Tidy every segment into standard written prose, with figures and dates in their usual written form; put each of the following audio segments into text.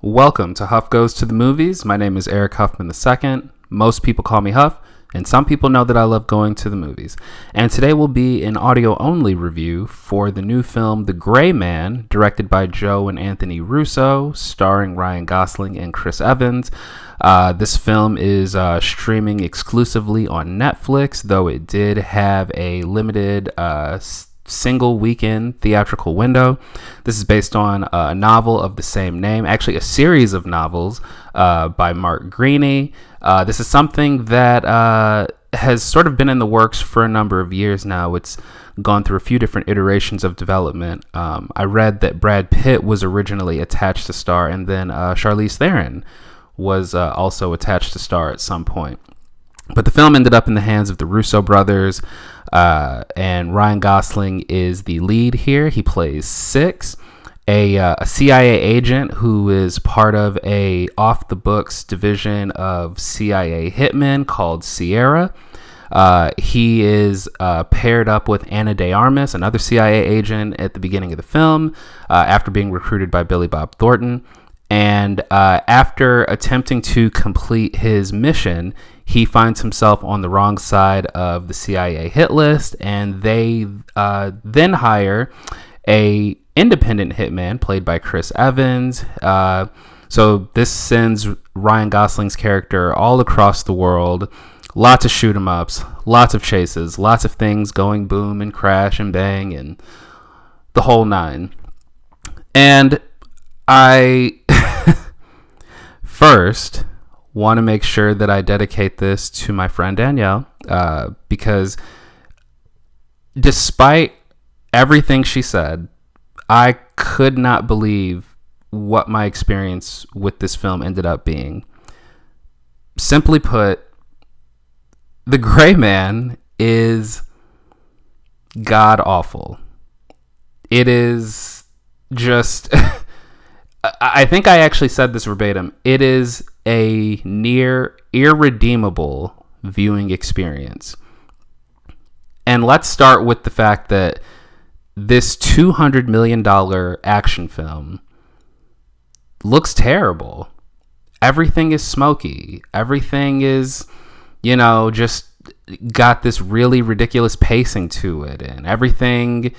Welcome to Huff Goes to the Movies. My name is Eric Huffman II. Most people call me Huff, and some people know that I love going to the movies. And today will be an audio-only review for the new film The Gray Man, directed by Joe and Anthony Russo, starring Ryan Gosling and Chris Evans. This film is streaming exclusively on Netflix, though it did have a limited single weekend theatrical window. This is based on a novel of the same name, actually a series of novels by Mark Greaney. This is something that has sort of been in the works for a number of years now. It's gone through a few different iterations of development. I read that Brad Pitt was originally attached to star, and then Charlize Theron was also attached to star at some point. But the film ended up in the hands of the Russo brothers, and Ryan Gosling is the lead here. He plays Six, a CIA agent who is part of a off-the-books division of CIA hitmen called Sierra. He is paired up with Ana de Armas, another CIA agent, at the beginning of the film, after being recruited by Billy Bob Thornton. And after attempting to complete his mission, he finds himself on the wrong side of the CIA hit list, and they then hire a independent hitman played by Chris Evans. So this sends Ryan Gosling's character all across the world. Lots of shoot 'em ups, lots of chases, lots of things going boom and crash and bang and the whole nine. And I first want to make sure that I dedicate this to my friend Danielle, because despite everything she said, I could not believe what my experience with this film ended up being. Simply put, The Gray Man is god awful. It is just I think I actually said this verbatim. It is a near irredeemable viewing experience. And let's start with the fact that this $200 million action film looks terrible. Everything is smoky. Everything is, just got this really ridiculous pacing to it. And everything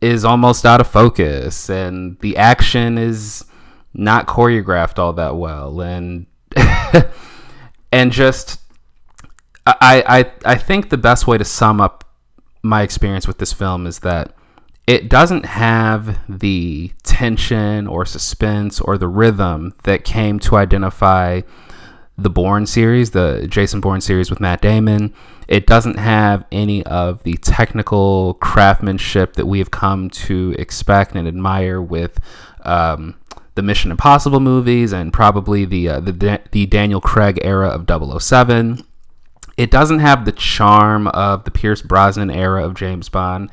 is almost out of focus. And the action is not choreographed all that well, and and just I think the best way to sum up my experience with this film is that it doesn't have the tension or suspense or the rhythm that came to identify the Bourne series, the Jason Bourne series with Matt Damon. It doesn't have any of the technical craftsmanship that we have come to expect and admire with the Mission Impossible movies and probably the Daniel Craig era of 007. It doesn't have the charm of the Pierce Brosnan era of James Bond.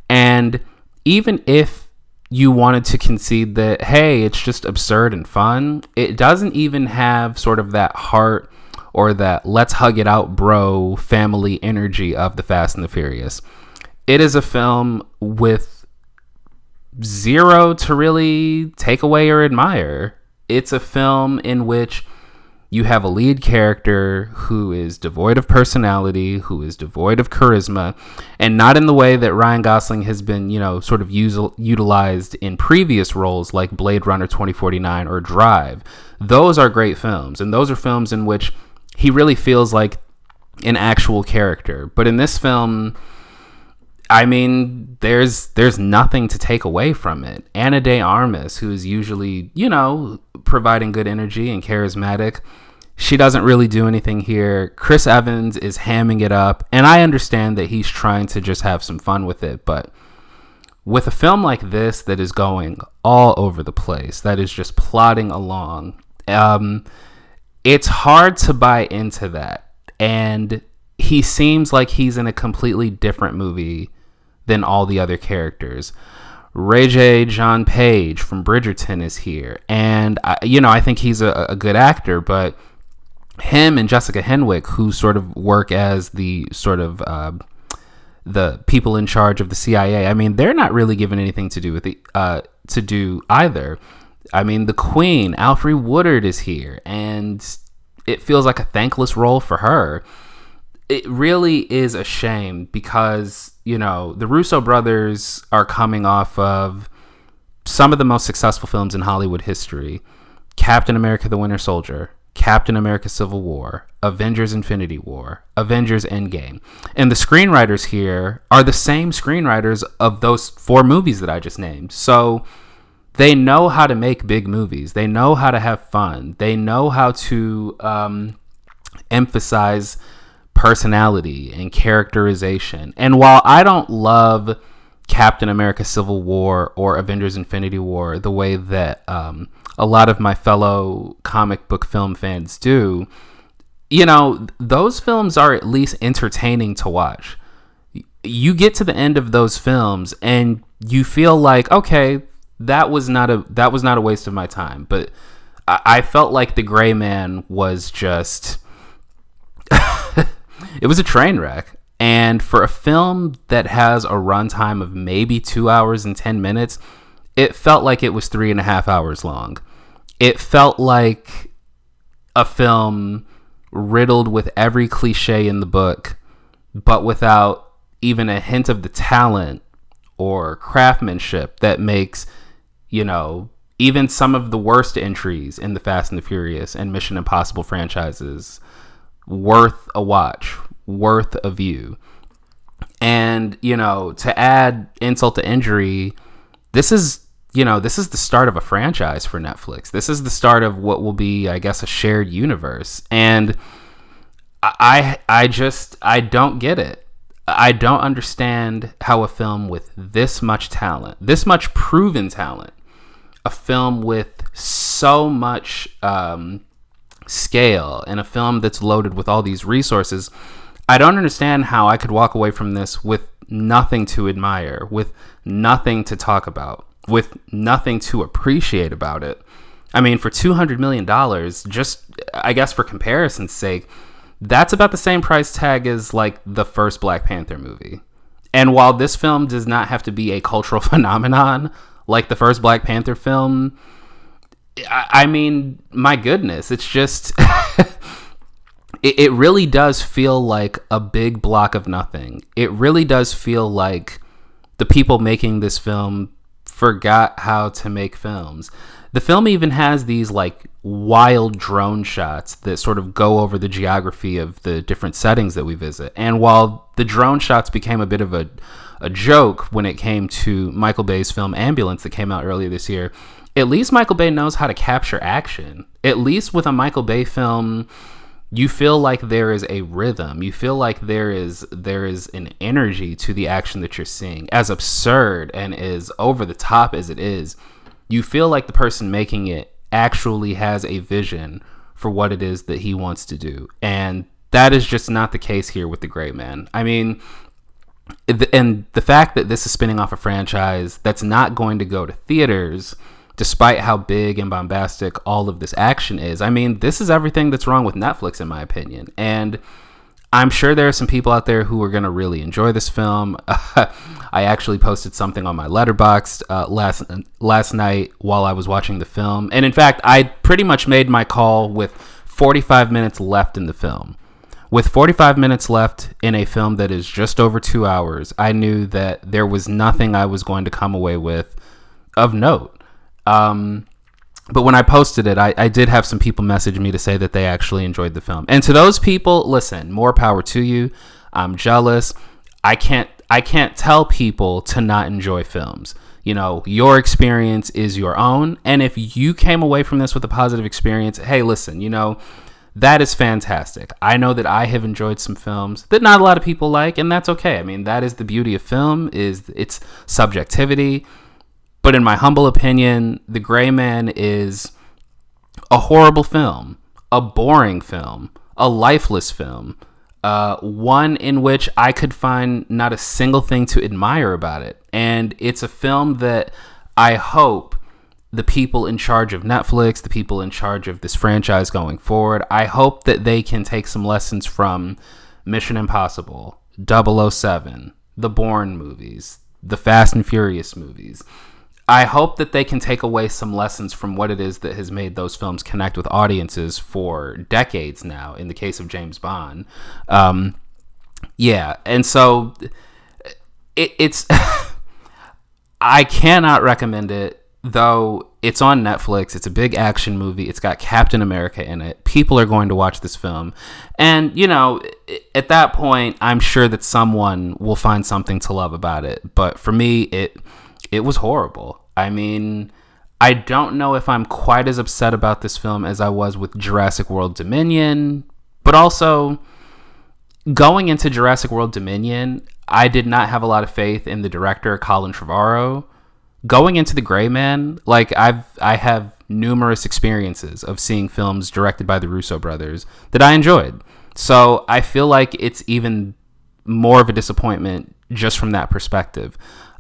And even if you wanted to concede that, hey, it's just absurd and fun, it doesn't even have sort of that heart or that let's hug it out bro family energy of the Fast and the Furious. It is a film with zero to really take away or admire. It's a film in which you have a lead character who is devoid of personality, who is devoid of charisma, and not in the way that Ryan Gosling has been, sort of utilized in previous roles like Blade Runner 2049 or Drive. Those are great films, and those are films in which he really feels like an actual character. But in this film, I mean, there's nothing to take away from it. Ana de Armas, who is usually, providing good energy and charismatic, she doesn't really do anything here. Chris Evans is hamming it up, and I understand that he's trying to just have some fun with it, but with a film like this that is going all over the place, that is just plodding along, it's hard to buy into that. And he seems like he's in a completely different movie than all the other characters. Regé-Jean Page from Bridgerton is here, and I think he's a good actor, but him and Jessica Henwick, who sort of work as the sort of the people in charge of the CIA, I mean, they're not really given anything to do with to do either. I mean, the Queen, Alfre Woodard, is here, and it feels like a thankless role for her. It really is a shame because, the Russo brothers are coming off of some of the most successful films in Hollywood history. Captain America: The Winter Soldier, Captain America: Civil War, Avengers: Infinity War, Avengers: Endgame. And the screenwriters here are the same screenwriters of those 4 movies that I just named. So they know how to make big movies. They know how to have fun. They know how to emphasize personality and characterization. And while I don't love Captain America: Civil War or Avengers: Infinity War the way that a lot of my fellow comic book film fans do, those films are at least entertaining to watch. You get to the end of those films and you feel like, okay, that was not a waste of my time. But I felt like The Gray Man was just it was a train wreck. And for a film that has a runtime of maybe 2 hours and 10 minutes, it felt like it was 3.5 hours long. It felt like a film riddled with every cliche in the book, but without even a hint of the talent or craftsmanship that makes, even some of the worst entries in the Fast and the Furious and Mission Impossible franchises worth a watch, worth a view. And, to add insult to injury, this is the start of a franchise for Netflix. This is the start of what will be, I guess, a shared universe. And I don't get it. I don't understand how a film with this much talent, this much proven talent, a film with so much scale, and a film that's loaded with all these resources, I don't understand how I could walk away from this with nothing to admire, with nothing to talk about, with nothing to appreciate about it. I mean, for $200 million, just, I guess for comparison's sake, that's about the same price tag as like the first Black Panther movie. And while this film does not have to be a cultural phenomenon like the first Black Panther film, I mean, my goodness, it's just it really does feel like a big block of nothing. It really does feel like the people making this film forgot how to make films. The film even has these like wild drone shots that sort of go over the geography of the different settings that we visit. And while the drone shots became a bit of a joke when it came to Michael Bay's film Ambulance that came out earlier this year, at least Michael Bay knows how to capture action. At least with a Michael Bay film, you feel like there is a rhythm. You feel like there is an energy to the action that you're seeing. As absurd and as over the top as it is, you feel like the person making it actually has a vision for what it is that he wants to do. And that is just not the case here with The Gray Man. I mean, and the fact that this is spinning off a franchise that's not going to go to theaters, despite how big and bombastic all of this action is. I mean, this is everything that's wrong with Netflix, in my opinion. And I'm sure there are some people out there who are going to really enjoy this film. I actually posted something on my Letterboxd last night while I was watching the film. And in fact, I pretty much made my call with 45 minutes left in the film. With 45 minutes left in a film that is just over 2 hours, I knew that there was nothing I was going to come away with of note. But when I posted it, I did have some people message me to say that they actually enjoyed the film. And to those people, listen, more power to you. I'm jealous. I can't tell people to not enjoy films. Your experience is your own. And if you came away from this with a positive experience, hey, listen, that is fantastic. I know that I have enjoyed some films that not a lot of people like, and that's okay. I mean, that is the beauty of film, is its subjectivity. But in my humble opinion, The Gray Man is a horrible film, a boring film, a lifeless film, one in which I could find not a single thing to admire about it. And it's a film that I hope the people in charge of Netflix, the people in charge of this franchise going forward, I hope that they can take some lessons from Mission Impossible, 007, the Bourne movies, the Fast and Furious movies. I hope that they can take away some lessons from what it is that has made those films connect with audiences for decades now, in the case of James Bond. Yeah, and so it's I cannot recommend it, though. It's on Netflix. It's a big action movie. It's got Captain America in it. People are going to watch this film. And, you know, at that point, I'm sure that someone will find something to love about it. But for me, it was horrible. I mean, I don't know if I'm quite as upset about this film as I was with Jurassic World Dominion. But also, going into Jurassic World Dominion, I did not have a lot of faith in the director, Colin Trevorrow. Going into The Gray Man, like I have numerous experiences of seeing films directed by the Russo brothers that I enjoyed. So I feel like it's even more of a disappointment just from that perspective.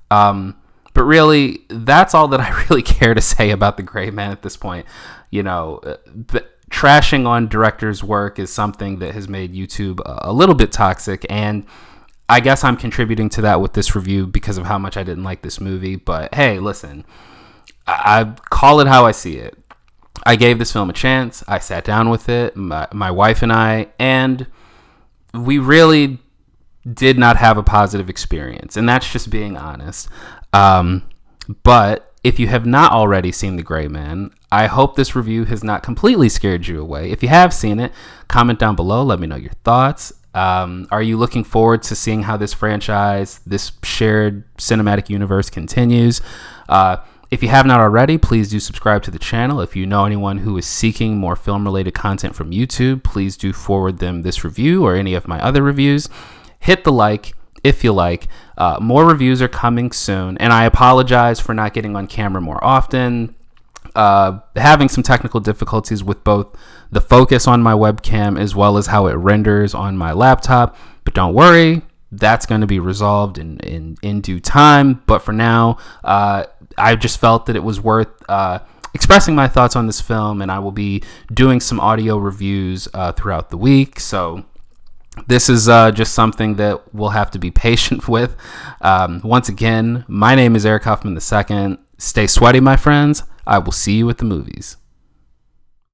But really, that's all that I really care to say about The Gray Man at this point. You know, trashing on directors' work is something that has made YouTube a little bit toxic, and I guess I'm contributing to that with this review because of how much I didn't like this movie. But hey, listen, I call it how I see it. I gave this film a chance. I sat down with it, my wife and we really did not have a positive experience. And that's just being honest. But if you have not already seen The Gray Man, I hope this review has not completely scared you away. If you have seen it, comment down below. Let me know your thoughts. Are you looking forward to seeing how this franchise, this shared cinematic universe continues? If you have not already, please do subscribe to the channel. If you know anyone who is seeking more film-related content from YouTube, please do forward them this review or any of my other reviews. Hit the like if you like. More reviews are coming soon, and I apologize for not getting on camera more often. Having some technical difficulties with both the focus on my webcam as well as how it renders on my laptop, but don't worry, that's going to be resolved in due time. But for now, I just felt that it was worth expressing my thoughts on this film, and I will be doing some audio reviews throughout the week. So this is just something that we'll have to be patient with. Once again, my name is Eric Huffman II. Stay sweaty, my friends. I will see you at the movies.